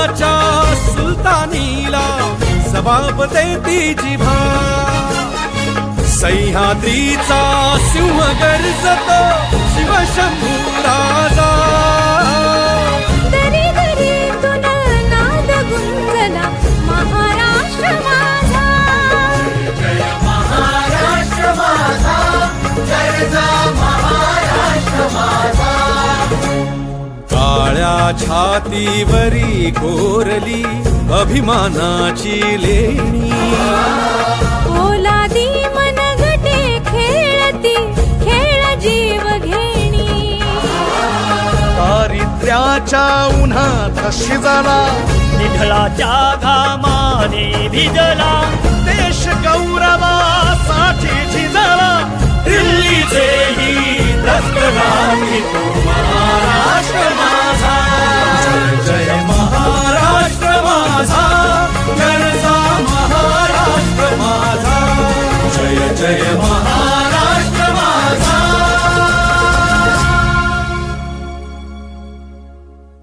देशाच्या सुलतानीला जबाब देती जिभा सह्याद्रीचा सिंह गर्जतो शिवशंभू राजा दरी दरीतून नाद गुंजला महाराष्ट्र माझा जय महाराष्ट्र माझा जय जा महाराष्ट्र माझा काळ्या छातीवरी कोरली अभिमानाची लेणी पोलादी मनगटे खेळती खेळ जीव घेणी दारिद्र्याच्या उन्हात शिजला निधळाच्या घामाने भिजला देश गौरवासाठी